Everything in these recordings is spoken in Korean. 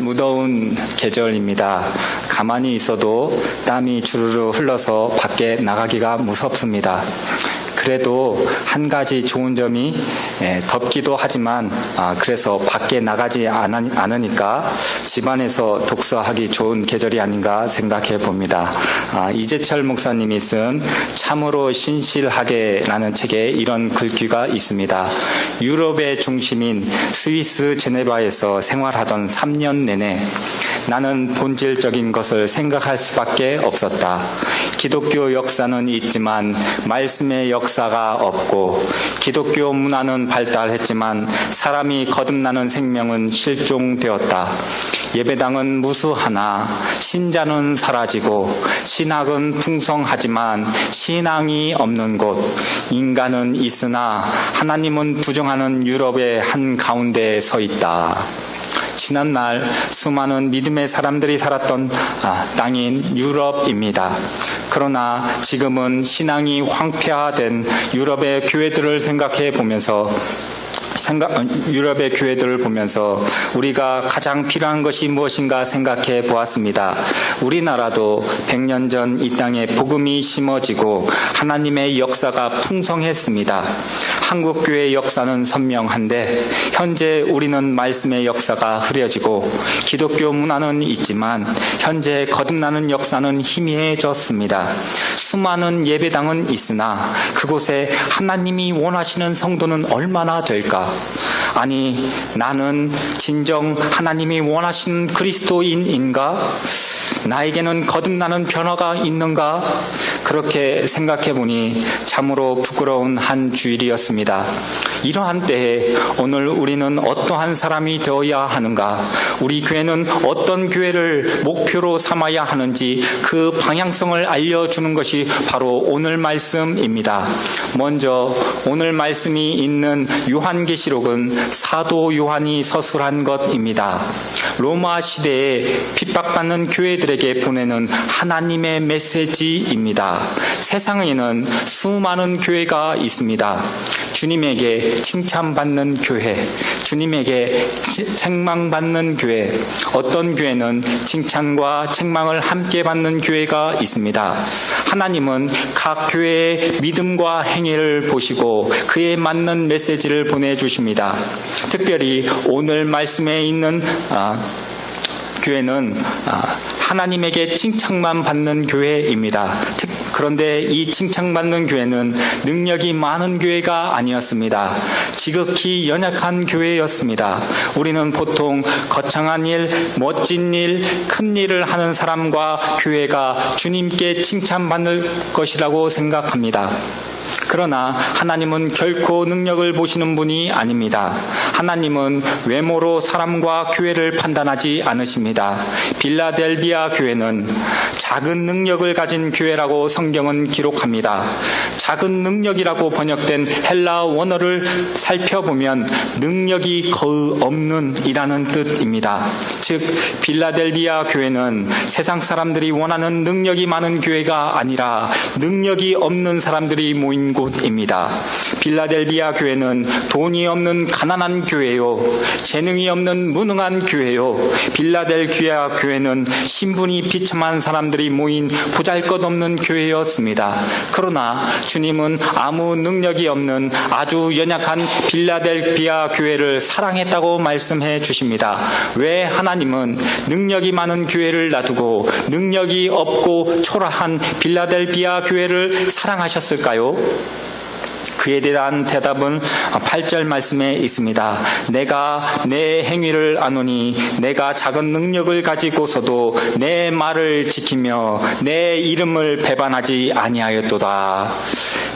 무더운 계절입니다. 가만히 있어도 땀이 주르르 흘러서 밖에 나가기가 무섭습니다. 그래도 한 가지 좋은 점이 덥기도 하지만 그래서 밖에 나가지 않으니까 집안에서 독서하기 좋은 계절이 아닌가 생각해 봅니다. 이재철 목사님이 쓴 참으로 신실하게라는 책에 이런 글귀가 있습니다. 유럽의 중심인 스위스 제네바에서 생활하던 3년 내내 나는 본질적인 것을 생각할 수밖에 없었다. 기독교 역사는 있지만 말씀의 역사가 없고, 기독교 문화는 발달했지만 사람이 거듭나는 생명은 실종되었다. 예배당은 무수하나 신자는 사라지고, 신학은 풍성하지만 신앙이 없는 곳, 인간은 있으나 하나님은 부정하는 유럽의 한 가운데에 서 있다. 지난날 수많은 믿음의 사람들이 살았던 땅인 유럽입니다. 그러나 지금은 신앙이 황폐화된 유럽의 교회들을 유럽의 교회들을 보면서 우리가 가장 필요한 것이 무엇인가 생각해 보았습니다. 우리나라도 100년 전 이 땅에 복음이 심어지고 하나님의 역사가 풍성했습니다. 한국교회의 역사는 선명한데 현재 우리는 말씀의 역사가 흐려지고 기독교 문화는 있지만 현재 거듭나는 역사는 희미해졌습니다. 수많은 예배당은 있으나 그곳에 하나님이 원하시는 성도는 얼마나 될까? 아니, 나는 진정 하나님이 원하시는 그리스도인인가? 나에게는 거듭나는 변화가 있는가? 그렇게 생각해 보니 참으로 부끄러운 한 주일이었습니다. 이러한 때에 오늘 우리는 어떠한 사람이 되어야 하는가? 우리 교회는 어떤 교회를 목표로 삼아야 하는지 그 방향성을 알려주는 것이 바로 오늘 말씀입니다. 먼저 오늘 말씀이 있는 요한계시록은 사도 요한이 서술한 것입니다. 로마 시대에 핍박받는 교회들에게 보내는 하나님의 메시지입니다. 세상에는 수많은 교회가 있습니다. 주님에게 칭찬받는 교회, 주님에게 책망받는 교회, 어떤 교회는 칭찬과 책망을 함께 받는 교회가 있습니다. 하나님은 각 교회의 믿음과 행위를 보시고 그에 맞는 메시지를 보내주십니다. 특별히 오늘 말씀에 있는 교회는 하나님에게 칭찬만 받는 교회입니다. 그런데 이 칭찬받는 교회는 능력이 많은 교회가 아니었습니다. 지극히 연약한 교회였습니다. 우리는 보통 거창한 일, 멋진 일, 큰 일을 하는 사람과 교회가 주님께 칭찬받을 것이라고 생각합니다. 그러나 하나님은 결코 능력을 보시는 분이 아닙니다. 하나님은 외모로 사람과 교회를 판단하지 않으십니다. 빌라델비아 교회는 작은 능력을 가진 교회라고 성경은 기록합니다. 작은 능력이라고 번역된 헬라 원어를 살펴보면 능력이 거의 없는 이라는 뜻입니다. 즉 빌라델비아 교회는 세상 사람들이 원하는 능력이 많은 교회가 아니라 능력이 없는 사람들이 모인 곳입니다. 빌라델비아 교회는 돈이 없는 가난한 교회요, 재능이 없는 무능한 교회요, 빌라델비아 교회는 신분이 비참한 사람들이 모인 보잘것없는 교회였습니다. 그러나 주님은 아무 능력이 없는 아주 연약한 빌라델비아 교회를 사랑했다고 말씀해 주십니다. 왜 하나님은 능력이 많은 교회를 놔두고 능력이 없고 초라한 빌라델비아 교회를 사랑하셨을까요? 그에 대한 대답은 8절 말씀에 있습니다. 내가 내 행위를 아노니 내가 작은 능력을 가지고서도 내 말을 지키며 내 이름을 배반하지 아니하였도다.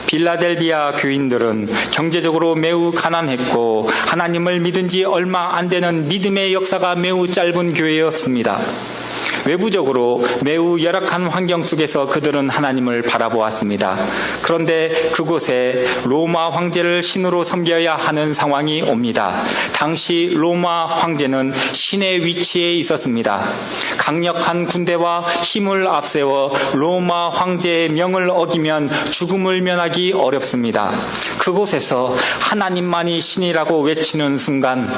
빌라델비아 교인들은 경제적으로 매우 가난했고 하나님을 믿은 지 얼마 안 되는 믿음의 역사가 매우 짧은 교회였습니다. 외부적으로 매우 열악한 환경 속에서 그들은 하나님을 바라보았습니다. 그런데 그곳에 로마 황제를 신으로 섬겨야 하는 상황이 옵니다. 당시 로마 황제는 신의 위치에 있었습니다. 강력한 군대와 힘을 앞세워 로마 황제의 명을 어기면 죽음을 면하기 어렵습니다. 그곳에서 하나님만이 신이라고 외치는 순간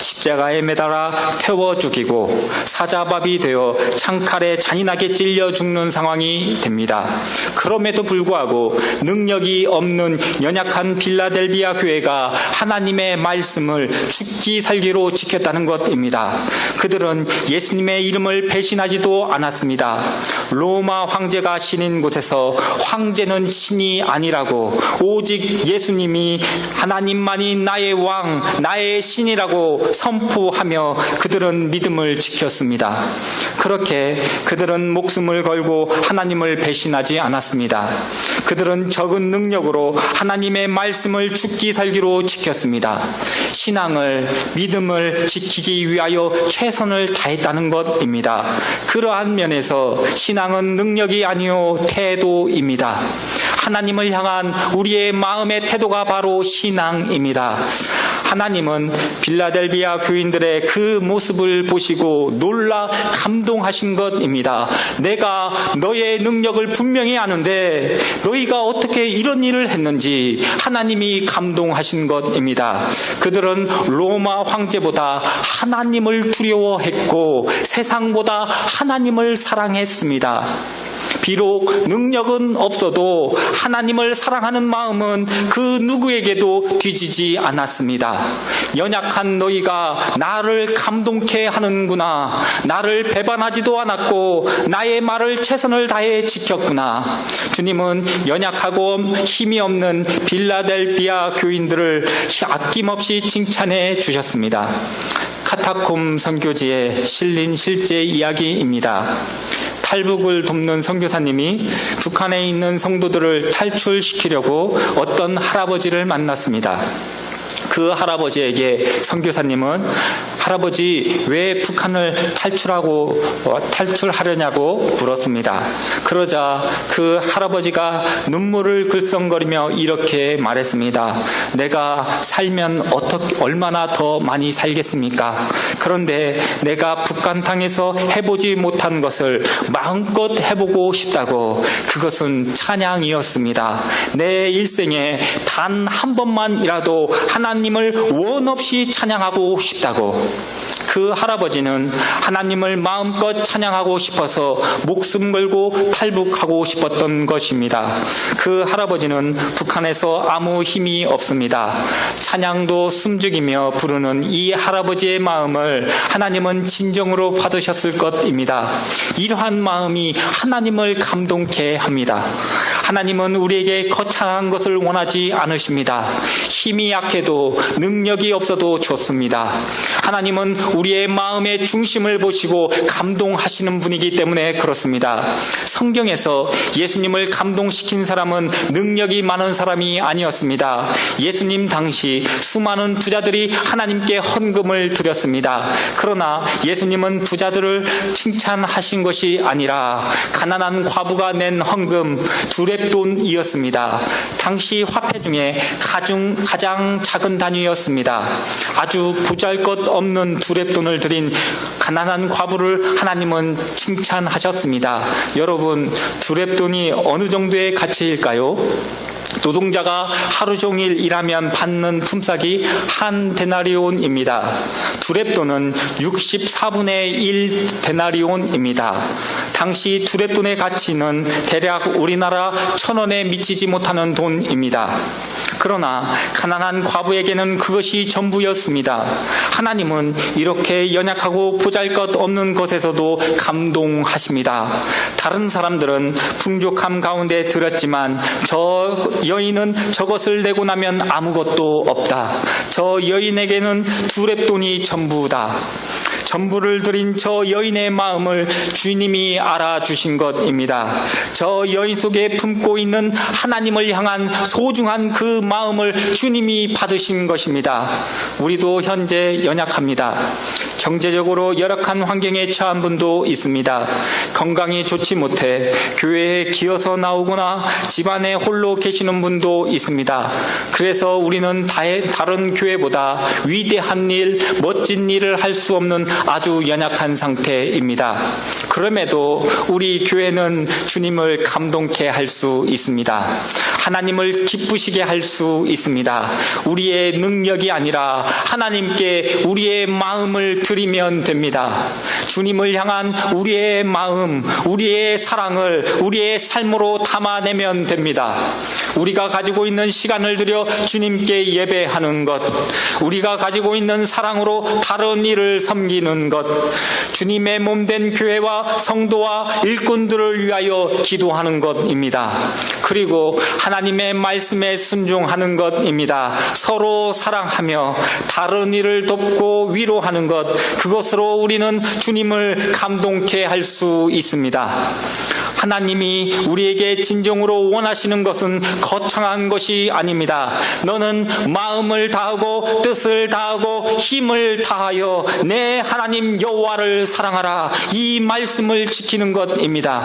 십자가에 매달아 태워 죽이고 사자밥이 되어 창칼에 잔인하게 찔려 죽는 상황이 됩니다. 그럼에도 불구하고 능력이 없는 연약한 빌라델비아 교회가 하나님의 말씀을 죽기 살기로 지켰다는 것입니다. 그들은 예수님의 이름을 배신하지도 않았습니다. 로마 황제가 신인 곳에서 황제는 신이 아니라고, 오직 예수님이 하나님만이 나의 왕, 나의 신이라고 선포하며 그들은 믿음을 지켰습니다. 그렇게 그들은 목숨을 걸고 하나님을 배신하지 않았습니다. 그들은 적은 능력으로 하나님의 말씀을 죽기 살기로 지켰습니다. 신앙을, 믿음을 지키기 위하여 최선을 다했다는 것입니다. 그러한 면에서 신앙은 능력이 아니요 태도입니다. 하나님을 향한 우리의 마음의 태도가 바로 신앙입니다. 하나님은 빌라델비아 교인들의 그 모습을 보시고 놀라 감동하신 것입니다. 내가 너의 능력을 분명히 아는데 너희가 어떻게 이런 일을 했는지 하나님이 감동하신 것입니다. 그들은 로마 황제보다 하나님을 두려워했고 세상보다 하나님을 사랑했습니다. 비록 능력은 없어도 하나님을 사랑하는 마음은 그 누구에게도 뒤지지 않았습니다. 연약한 너희가 나를 감동케 하는구나. 나를 배반하지도 않았고 나의 말을 최선을 다해 지켰구나. 주님은 연약하고 힘이 없는 빌라델비아 교인들을 아낌없이 칭찬해 주셨습니다. 카타콤 선교지에 실린 실제 이야기입니다. 탈북을 돕는 선교사님이 북한에 있는 성도들을 탈출시키려고 어떤 할아버지를 만났습니다. 그 할아버지에게 선교사님은 할아버지 왜 북한을 탈출하려냐고 물었습니다. 그러자 그 할아버지가 눈물을 글썽거리며 이렇게 말했습니다. 내가 살면 얼마나 더 많이 살겠습니까? 그런데 내가 북한 땅에서 해보지 못한 것을 마음껏 해보고 싶다고. 그것은 찬양이었습니다. 내 일생에 단 한 번만이라도 하나님을 원 없이 찬양하고 싶다고. 그 할아버지는 하나님을 마음껏 찬양하고 싶어서 목숨 걸고 탈북하고 싶었던 것입니다. 그 할아버지는 북한에서 아무 힘이 없습니다. 찬양도 숨죽이며 부르는 이 할아버지의 마음을 하나님은 진정으로 받으셨을 것입니다. 이러한 마음이 하나님을 감동케 합니다. 하나님은 우리에게 거창한 것을 원하지 않으십니다. 힘이 약해도 능력이 없어도 좋습니다. 하나님은 우리의 마음의 중심을 보시고 감동하시는 분이기 때문에 그렇습니다. 성경에서 예수님을 감동시킨 사람은 능력이 많은 사람이 아니었습니다. 예수님 당시 수많은 부자들이 하나님께 헌금을 드렸습니다. 그러나 예수님은 부자들을 칭찬하신 것이 아니라 가난한 과부가 낸 헌금 두렙돈이었습니다. 당시 화폐 중에 가장 작은 단위였습니다. 아주 보잘것없는 두렙돈을 드린 가난한 과부를 하나님은 칭찬하셨습니다. 여러분, 두렙돈이 어느 정도의 가치일까요? 노동자가 하루 종일 일하면 받는 품삯이 한 데나리온입니다. 두렙돈은 64분의 1 데나리온입니다. 당시 두렙돈의 가치는 대략 우리나라 1,000원에 미치지 못하는 돈입니다. 그러나 가난한 과부에게는 그것이 전부였습니다. 하나님은 이렇게 연약하고 보잘것없는 것에서도 감동하십니다. 다른 사람들은 풍족함 가운데 들었지만 저 여인은 저것을 내고 나면 아무것도 없다. 저 여인에게는 두렙돈이 전부다. 전부를 드린 저 여인의 마음을 주님이 알아주신 것입니다. 저 여인 속에 품고 있는 하나님을 향한 소중한 그 마음을 주님이 받으신 것입니다. 우리도 현재 연약합니다. 경제적으로 열악한 환경에 처한 분도 있습니다. 건강이 좋지 못해 교회에 기어서 나오거나 집안에 홀로 계시는 분도 있습니다. 그래서 우리는 다른 교회보다 위대한 일, 멋진 일을 할 수 없는 아주 연약한 상태입니다. 그럼에도 우리 교회는 주님을 감동케 할 수 있습니다. 하나님을 기쁘시게 할 수 있습니다. 우리의 능력이 아니라 하나님께 우리의 마음을 드리면 됩니다. 주님을 향한 우리의 마음, 우리의 사랑을 우리의 삶으로 담아내면 됩니다. 우리가 가지고 있는 시간을 들여 주님께 예배하는 것, 우리가 가지고 있는 사랑으로 다른 일을 섬기는 것, 주님의 몸된 교회와 성도와 일꾼들을 위하여 기도하는 것입니다. 그리고 하나님의 말씀에 순종하는 것입니다. 서로 사랑하며 다른 일을 돕고 위로하는 것, 그것으로 우리는 주님을 감동케 할 수 있습니다. 하나님이 우리에게 진정으로 원하시는 것은 거창한 것이 아닙니다. 너는 마음을 다하고 뜻을 다하고 힘을 다하여 내 하나님 여호와를 사랑하라, 이 말씀을 지키는 것입니다.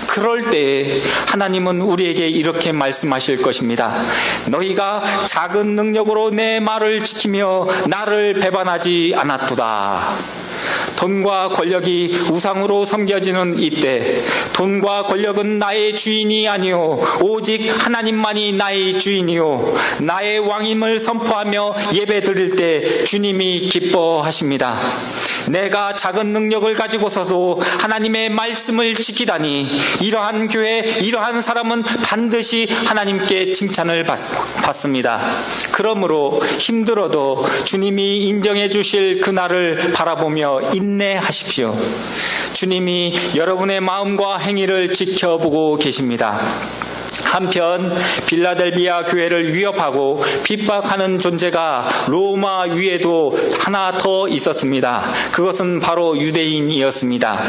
그럴 때 하나님은 우리에게 이렇게 말씀하실 것입니다. 너희가 작은 능력으로 내 말을 지키며 나를 배반하지 않았도다. 돈과 권력이 우상으로 섬겨지는 이때, 돈과 권력은 나의 주인이 아니오 오직 하나님만이 나의 주인이오 나의 왕임을 선포하며 예배드릴 때 주님이 기뻐하십니다. 내가 작은 능력을 가지고서도 하나님의 말씀을 지키다니, 이러한 교회, 이러한 사람은 반드시 하나님께 칭찬을 받습니다. 그러므로 힘들어도 주님이 인정해 주실 그날을 바라보며 인내하십시오. 주님이 여러분의 마음과 행위를 지켜보고 계십니다. 한편 빌라델비아 교회를 위협하고 핍박하는 존재가 로마 위에도 하나 더 있었습니다. 그것은 바로 유대인이었습니다.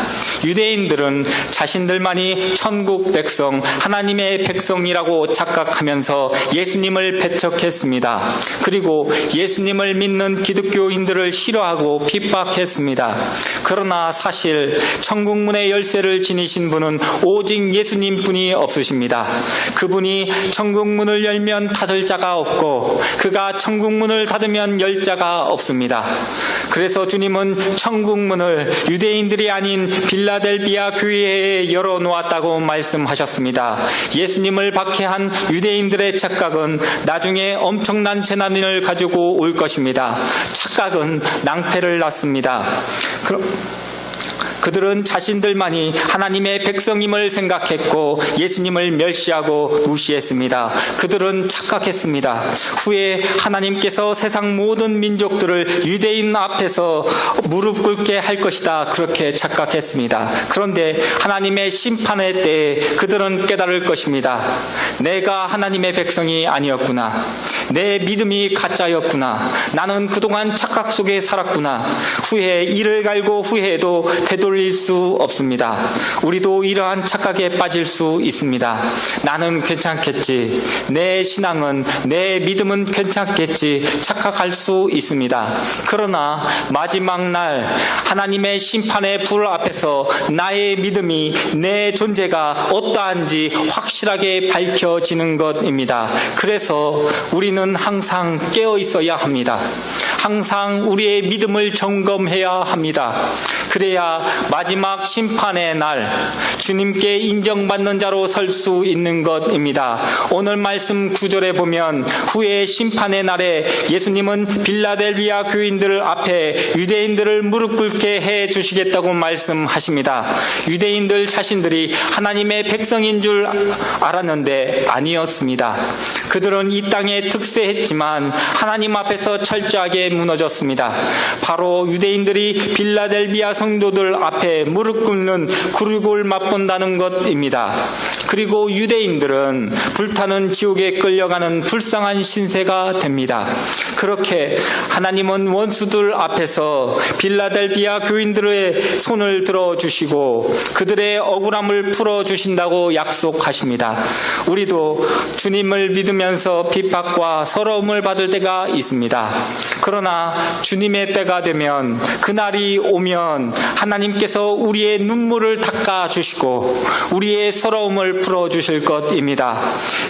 유대인들은 자신들만이 천국 백성, 하나님의 백성이라고 착각하면서 예수님을 배척했습니다. 그리고 예수님을 믿는 기독교인들을 싫어하고 핍박했습니다. 그러나 사실 천국문의 열쇠를 지니신 분은 오직 예수님뿐이 없으십니다. 그분이 천국문을 열면 닫을 자가 없고 그가 천국문을 닫으면 열 자가 없습니다. 그래서 주님은 천국문을 유대인들이 아닌 빌라델비아 교회에 열어놓았다고 말씀하셨습니다. 예수님을 박해한 유대인들의 착각은 나중에 엄청난 재난을 가지고 올 것입니다. 착각은 낭패를 낳습니다. 그들은 자신들만이 하나님의 백성임을 생각했고 예수님을 멸시하고 무시했습니다. 그들은 착각했습니다. 후에 하나님께서 세상 모든 민족들을 유대인 앞에서 무릎 꿇게 할 것이다, 그렇게 착각했습니다. 그런데 하나님의 심판의 때에 그들은 깨달을 것입니다. 내가 하나님의 백성이 아니었구나. 내 믿음이 가짜였구나. 나는 그동안 착각 속에 살았구나. 후에 이를 갈고 후회해도 되돌릴 수 없습니다. 우리도 이러한 착각에 빠질 수 있습니다. 나는 괜찮겠지. 내 신앙은, 내 믿음은 괜찮겠지. 착각할 수 있습니다. 그러나 마지막 날 하나님의 심판의 불 앞에서 나의 믿음이, 내 존재가 어떠한지 확실하게 밝혀지는 것입니다. 그래서 우리는 항상 깨어 있어야 합니다. 항상 우리의 믿음을 점검해야 합니다. 그래야 마지막 심판의 날 주님께 인정받는 자로 설 수 있는 것입니다. 오늘 말씀 9절에 보면 후에 심판의 날에 예수님은 빌라델비아 교인들 앞에 유대인들을 무릎 꿇게 해 주시겠다고 말씀하십니다. 유대인들 자신들이 하나님의 백성인 줄 알았는데 아니었습니다. 그들은 이 땅에 득세했지만 하나님 앞에서 철저하게 무너졌습니다. 바로 유대인들이 빌라델비아 성도들 앞에 무릎 꿇는 굴욕을 맛본다는 것입니다. 그리고 유대인들은 불타는 지옥에 끌려가는 불쌍한 신세가 됩니다. 그렇게 하나님은 원수들 앞에서 빌라델비아 교인들의 손을 들어주시고 그들의 억울함을 풀어주신다고 약속하십니다. 우리도 주님을 믿으면서 핍박과 서러움을 받을 때가 있습니다. 그러나 주님의 때가 되면, 그날이 오면 하나님께서 우리의 눈물을 닦아주시고 우리의 서러움을 풀어주실 것입니다.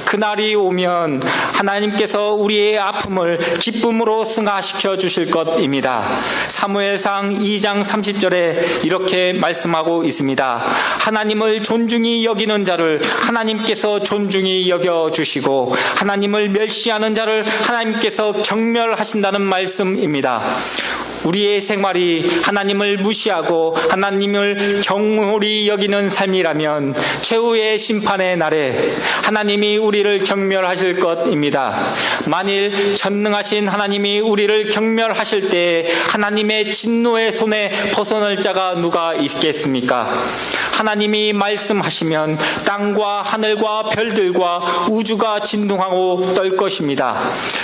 그날이 오면 하나님께서 우리의 아픔을 기쁨으로 승화시켜 주실 것입니다. 사무엘상 2장 30절에 이렇게 말씀하고 있습니다. 하나님을 존중히 여기는 자를 하나님께서 존중히 여겨주시고 하나님을 멸시하는 자를 하나님께서 경멸하신다는 말씀입니다. 우리의 생활이 하나님을 무시하고 하나님을 경홀히 여기는 삶이라면 최후의 심판의 날에 하나님이 우리를 경멸하실 것입니다. 만일 전능하신 하나님이 우리를 경멸하실 때 하나님의 진노의 손에 벗어날 자가 누가 있겠습니까? 하나님이 말씀하시면 땅과 하늘과 별들과 우주가 진동하고 떨 것입니다.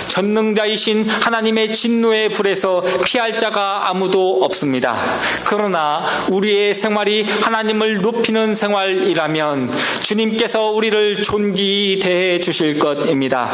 전능자이신 하나님의 진노의 불에서 피할 자가 아무도 없습니다. 그러나 우리의 생활이 하나님을 높이는 생활이라면 주님께서 우리를 존귀히 대해 주실 것입니다.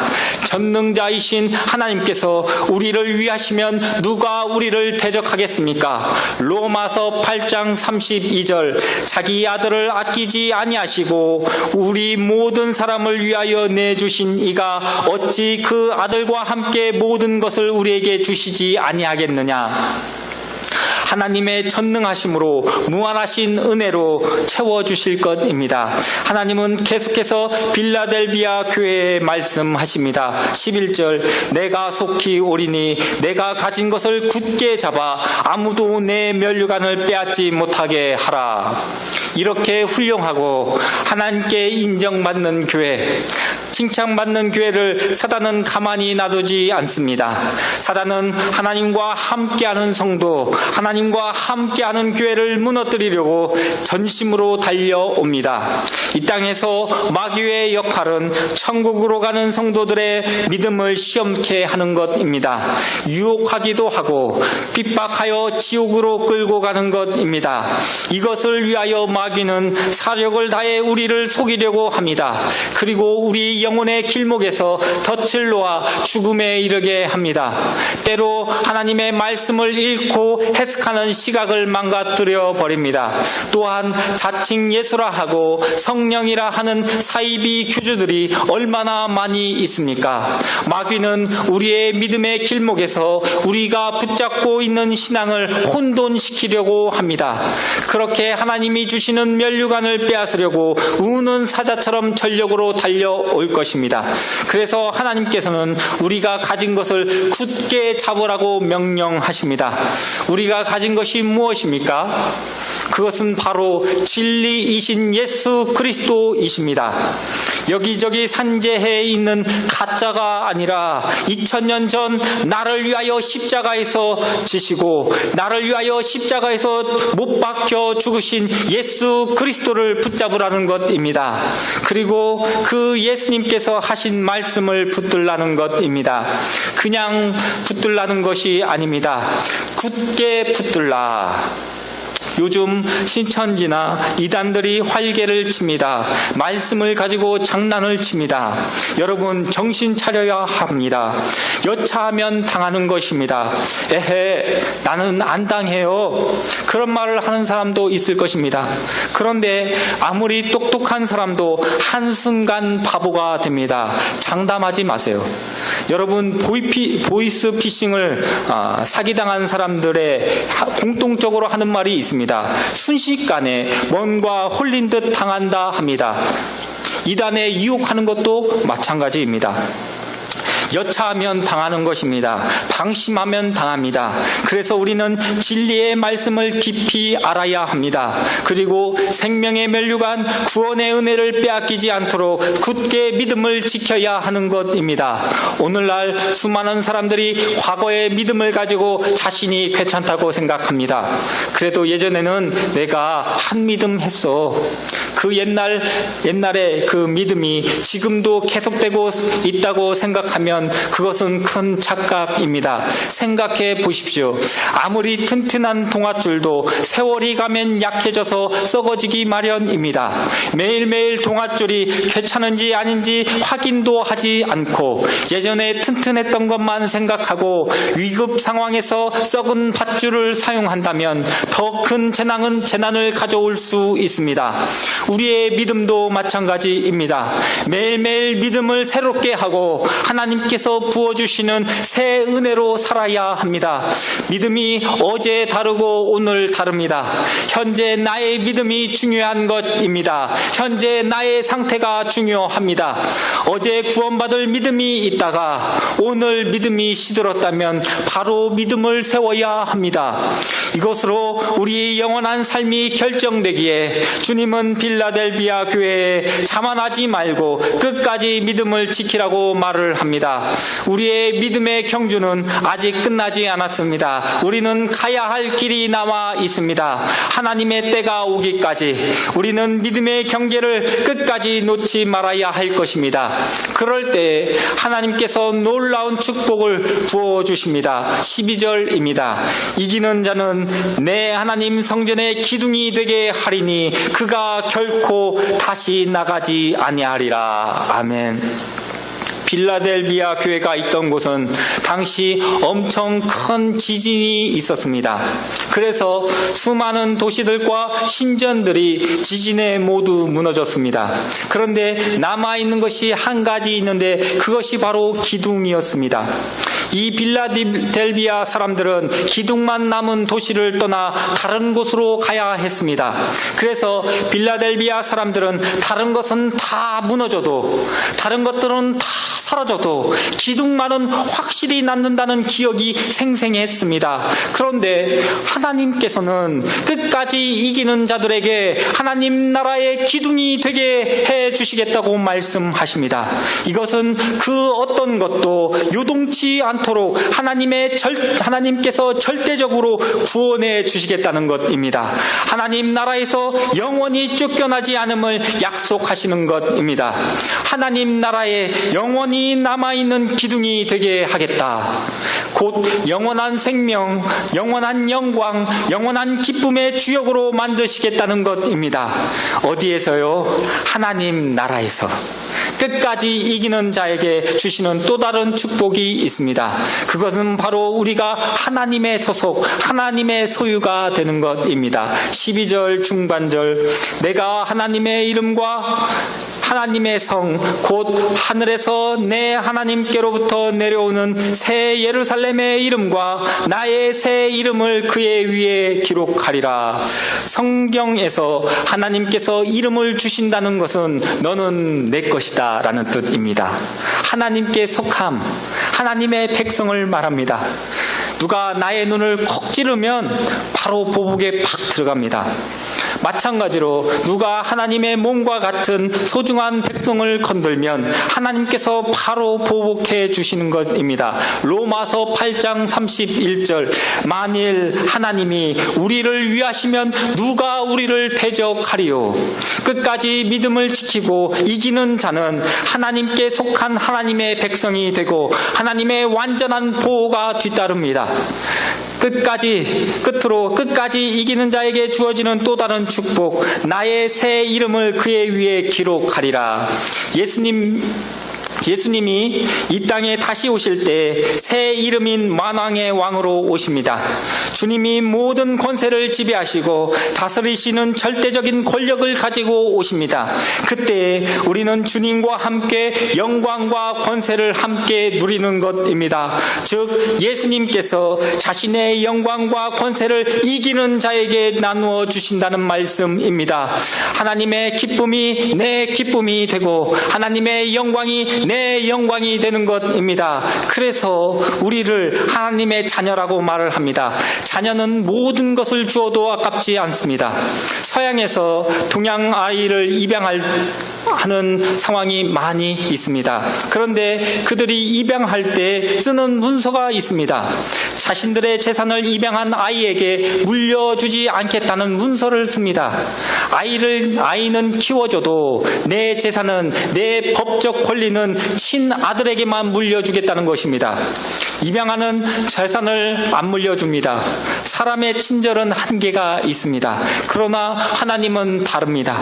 전능자이신 하나님께서 우리를 위하시면 누가 우리를 대적하겠습니까? 로마서 8장 32절, 자기 아들을 아끼지 아니하시고 우리 모든 사람을 위하여 내주신 이가 어찌 그 아들과 함께 모든 것을 우리에게 주시지 아니하겠느냐. 하나님의 전능하심으로 무한하신 은혜로 채워주실 것입니다. 하나님은 계속해서 빌라델비아 교회에 말씀하십니다. 11절, 내가 속히 오리니 내가 가진 것을 굳게 잡아 아무도 내 면류관을 빼앗지 못하게 하라. 이렇게 훌륭하고 하나님께 인정받는 교회, 칭찬받는 교회를 사단은 가만히 놔두지 않습니다. 사단은 하나님과 함께하는 성도, 하나님과 함께하는 교회를 무너뜨리려고 전심으로 달려옵니다. 이 땅에서 마귀의 역할은 천국으로 가는 성도들의 믿음을 시험케 하는 것입니다. 유혹하기도 하고 핍박하여 지옥으로 끌고 가는 것입니다. 이것을 위하여 마귀는 사력을 다해 우리를 속이려고 합니다. 그리고 우리 영혼의 길목에서 덫을 놓아 죽음에 이르게 합니다. 때로 하나님의 말씀을 읽고 해석하는 시각을 망가뜨려 버립니다. 또한 자칭 예수라 하고 성령이라 하는 사이비 교주들이 얼마나 많이 있습니까? 마귀는 우리의 믿음의 길목에서 우리가 붙잡고 있는 신앙을 혼돈시키려고 합니다. 그렇게 하나님이 주시는 면류관을 빼앗으려고 우는 사자처럼 전력으로 달려올 것입니다. 그래서 하나님께서는 우리가 가진 것을 굳게 잡으라고 명령하십니다. 우리가 가진 것이 무엇입니까? 그것은 바로 진리이신 예수 그리스도이십니다. 여기저기 산재해 있는 가짜가 아니라 2000년 전 나를 위하여 십자가에서 지시고 나를 위하여 십자가에서 못 박혀 죽으신 예수 그리스도를 붙잡으라는 것입니다. 그리고 그 예수님께서 하신 말씀을 붙들라는 것입니다. 그냥 붙들라는 것이 아닙니다. 굳게 붙들라. 요즘 신천지나 이단들이 활개를 칩니다. 말씀을 가지고 장난을 칩니다. 여러분, 정신 차려야 합니다. 여차하면 당하는 것입니다. 에헤, 나는 안 당해요. 그런 말을 하는 사람도 있을 것입니다. 그런데 아무리 똑똑한 사람도 한순간 바보가 됩니다. 장담하지 마세요. 여러분, 보이스 피싱을 사기당한 사람들의 공통적으로 하는 말이 있습니다. 순식간에 뭔가 홀린 듯 당한다 합니다. 이단에 유혹하는 것도 마찬가지입니다. 여차하면 당하는 것입니다. 방심하면 당합니다. 그래서 우리는 진리의 말씀을 깊이 알아야 합니다. 그리고 생명의 면류관, 구원의 은혜를 빼앗기지 않도록 굳게 믿음을 지켜야 하는 것입니다. 오늘날 수많은 사람들이 과거의 믿음을 가지고 자신이 괜찮다고 생각합니다. 그래도 예전에는 내가 한 믿음 했어. 그 옛날에 그 믿음이 지금도 계속되고 있다고 생각하면 그것은 큰 착각입니다. 생각해 보십시오. 아무리 튼튼한 동아줄도 세월이 가면 약해져서 썩어지기 마련입니다. 매일매일 동아줄이 괜찮은지 아닌지 확인도 하지 않고 예전에 튼튼했던 것만 생각하고 위급 상황에서 썩은 밧줄을 사용한다면 더 큰 재난을 가져올 수 있습니다. 우리의 믿음도 마찬가지입니다. 매일매일 믿음을 새롭게 하고 하나님께서 부어주시는 새 은혜로 살아야 합니다. 믿음이 어제 다르고 오늘 다릅니다. 현재 나의 믿음이 중요한 것입니다. 현재 나의 상태가 중요합니다. 어제 구원받을 믿음이 있다가 오늘 믿음이 시들었다면 바로 믿음을 세워야 합니다. 이것으로 우리의 영원한 삶이 결정되기에 주님은 빌라델비아 교회에 자만하지 말고 끝까지 믿음을 지키라고 말을 합니다. 우리의 믿음의 경주는 아직 끝나지 않았습니다. 우리는 가야 할 길이 남아 있습니다. 하나님의 때가 오기까지 우리는 믿음의 경계를 끝까지 놓지 말아야 할 것입니다. 그럴 때 하나님께서 놀라운 축복을 부어주십니다. 12절입니다. 이기는 자는 내 하나님 성전의 기둥이 되게 하리니 그가 결코 다시 나가지 아니하리라. 아멘. 빌라델비아 교회가 있던 곳은 당시 엄청 큰 지진이 있었습니다. 그래서 수많은 도시들과 신전들이 지진에 모두 무너졌습니다. 그런데 남아있는 것이 한 가지 있는데 그것이 바로 기둥이었습니다. 이 빌라델비아 사람들은 기둥만 남은 도시를 떠나 다른 곳으로 가야 했습니다. 그래서 빌라델비아 사람들은 다른 것은 다 무너져도 다른 것들은 다 사라져도 기둥만은 확실히 남는다는 기억이 생생했습니다. 그런데 하나님께서는 끝까지 이기는 자들에게 하나님 나라의 기둥이 되게 해주시겠다고 말씀하십니다. 이것은 그 어떤 것도 요동치 않도록 하나님께서 절대적으로 구원해 주시겠다는 것입니다. 하나님 나라에서 영원히 쫓겨나지 않음을 약속하시는 것입니다. 하나님 나라에 영원히 남아있는 기둥이 되게 하겠다. 곧 영원한 생명, 영원한 영광, 영원한 기쁨의 주역으로 만드시겠다는 것입니다. 어디에서요? 하나님 나라에서. 끝까지 이기는 자에게 주시는 또 다른 축복이 있습니다. 그것은 바로 우리가 하나님의 소속, 하나님의 소유가 되는 것입니다. 12절 중반절, 내가 하나님의 이름과 하나님의 성, 곧 하늘에서 내 하나님께로부터 내려오는 새 예루살렘의 이름과 나의 새 이름을 그의 위에 기록하리라. 성경에서 하나님께서 이름을 주신다는 것은 너는 내 것이다 라는 뜻입니다. 하나님께 속함, 하나님의 백성을 말합니다. 누가 나의 눈을 콕 찌르면 바로 보복에 팍 들어갑니다. 마찬가지로 누가 하나님의 몸과 같은 소중한 백성을 건들면 하나님께서 바로 보복해 주시는 것입니다. 로마서 8장 31절, 만일 하나님이 우리를 위하시면 누가 우리를 대적하리요. 끝까지 믿음을 지키고 이기는 자는 하나님께 속한 하나님의 백성이 되고 하나님의 완전한 보호가 뒤따릅니다. 끝까지 이기는 자에게 주어지는 또 다른 축복, 나의 새 이름을 그의 위에 기록하리라. 예수님이 이 땅에 다시 오실 때 새 이름인 만왕의 왕으로 오십니다. 주님이 모든 권세를 지배하시고 다스리시는 절대적인 권력을 가지고 오십니다. 그때 우리는 주님과 함께 영광과 권세를 함께 누리는 것입니다. 즉 예수님께서 자신의 영광과 권세를 이기는 자에게 나누어 주신다는 말씀입니다. 하나님의 기쁨이 내 기쁨이 되고 하나님의 영광이 내 영광이 되는 것입니다. 그래서 우리를 하나님의 자녀라고 말을 합니다. 자녀는 모든 것을 주어도 아깝지 않습니다. 서양에서 동양 아이를 입양하는 상황이 많이 있습니다. 그런데 그들이 입양할 때 쓰는 문서가 있습니다. 자신들의 재산을 입양한 아이에게 물려주지 않겠다는 문서를 씁니다. 아이는 키워줘도 내 재산은, 내 법적 권리는 친아들에게만 물려주겠다는 것입니다. 입양하는 재산을 안 물려줍니다. 사람의 친절은 한계가 있습니다. 그러나 하나님은 다릅니다.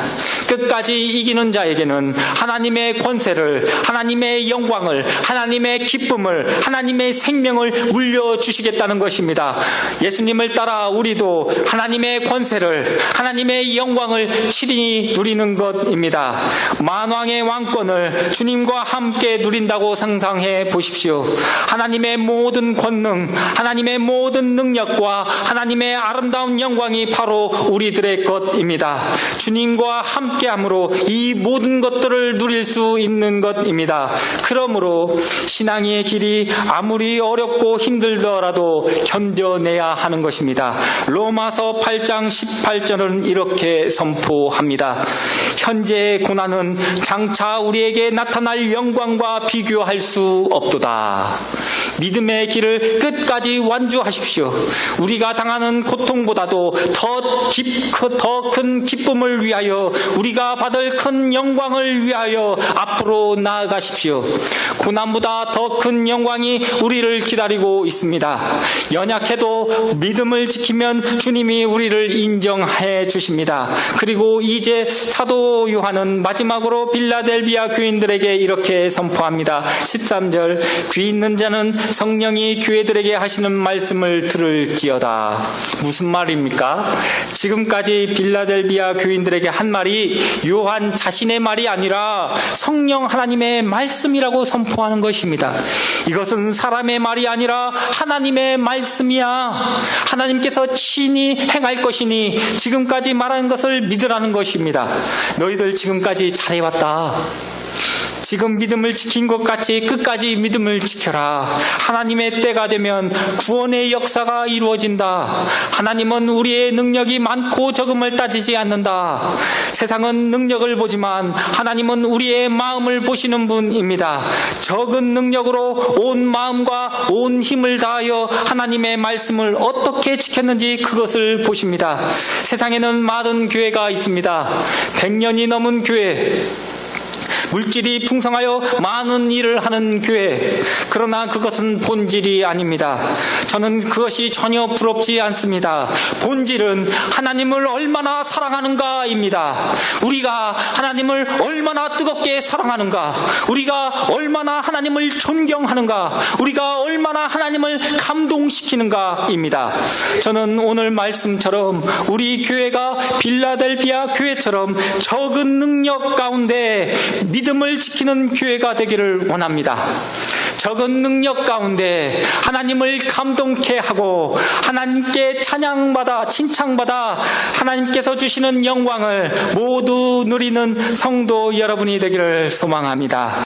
끝까지 이기는 자에게는 하나님의 권세를, 하나님의 영광을, 하나님의 기쁨을, 하나님의 생명을 물려주시겠다는 것입니다. 예수님을 따라 우리도 하나님의 권세를, 하나님의 영광을 친히 누리는 것입니다. 만왕의 왕권을 주님과 함께 누린다고 상상해 보십시오. 하나님의 모든 권능, 하나님의 모든 능력과 하나님의 아름다운 영광이 바로 우리들의 것입니다. 주님과 함께함으로 이 모든 것들을 누릴 수 있는 것입니다. 그러므로 신앙의 길이 아무리 어렵고 힘들더라도 견뎌내야 하는 것입니다. 로마서 8장 18절은 이렇게 선포합니다. 현재의 고난은 장차 우리에게 나타날 영광과 비교할 수 없도다. 믿음의 길을 끝까지 완주하십시오. 우리가 당하는 고통보다도 더 큰 기쁨을 위하여, 우리가 받을 큰 영광을 위하여 앞으로 나아가십시오. 고난보다 더 큰 영광이 우리를 기다리고 있습니다. 연약해도 믿음을 지키면 주님이 우리를 인정해 주십니다. 그리고 이제 사도 요한은 마지막으로 빌라델비아 교인들에게 이렇게 선포합니다. 13절, 귀 있는 자는 성령이 교회들에게 하시는 말씀을 들을지어다. 무슨 말입니까? 지금까지 빌라델비아 교인들에게 한 말이 요한 자신의 말이 아니라 성령 하나님의 말씀이라고 선포하는 것입니다. 이것은 사람의 말이 아니라 하나님의 말씀이야. 하나님께서 친히 행할 것이니 지금까지 말한 것을 믿으라는 것입니다. 너희들 지금까지 잘해왔다. 지금 믿음을 지킨 것 같이 끝까지 믿음을 지켜라. 하나님의 때가 되면 구원의 역사가 이루어진다. 하나님은 우리의 능력이 많고 적음을 따지지 않는다. 세상은 능력을 보지만 하나님은 우리의 마음을 보시는 분입니다. 적은 능력으로 온 마음과 온 힘을 다하여 하나님의 말씀을 어떻게 지켰는지 그것을 보십니다. 세상에는 많은 교회가 있습니다. 100년이 넘은 교회, 물질이 풍성하여 많은 일을 하는 교회. 그러나 그것은 본질이 아닙니다. 저는 그것이 전혀 부럽지 않습니다. 본질은 하나님을 얼마나 사랑하는가입니다. 우리가 하나님을 얼마나 뜨겁게 사랑하는가, 우리가 얼마나 하나님을 존경하는가, 우리가 얼마나 하나님을 감동시키는가입니다. 저는 오늘 말씀처럼 우리 교회가 빌라델비아 교회처럼 적은 능력 가운데 믿음을 지키는 교회가 되기를 원합니다. 적은 능력 가운데 하나님을 감동케 하고 하나님께 찬양받아 칭찬받아 하나님께서 주시는 영광을 모두 누리는 성도 여러분이 되기를 소망합니다.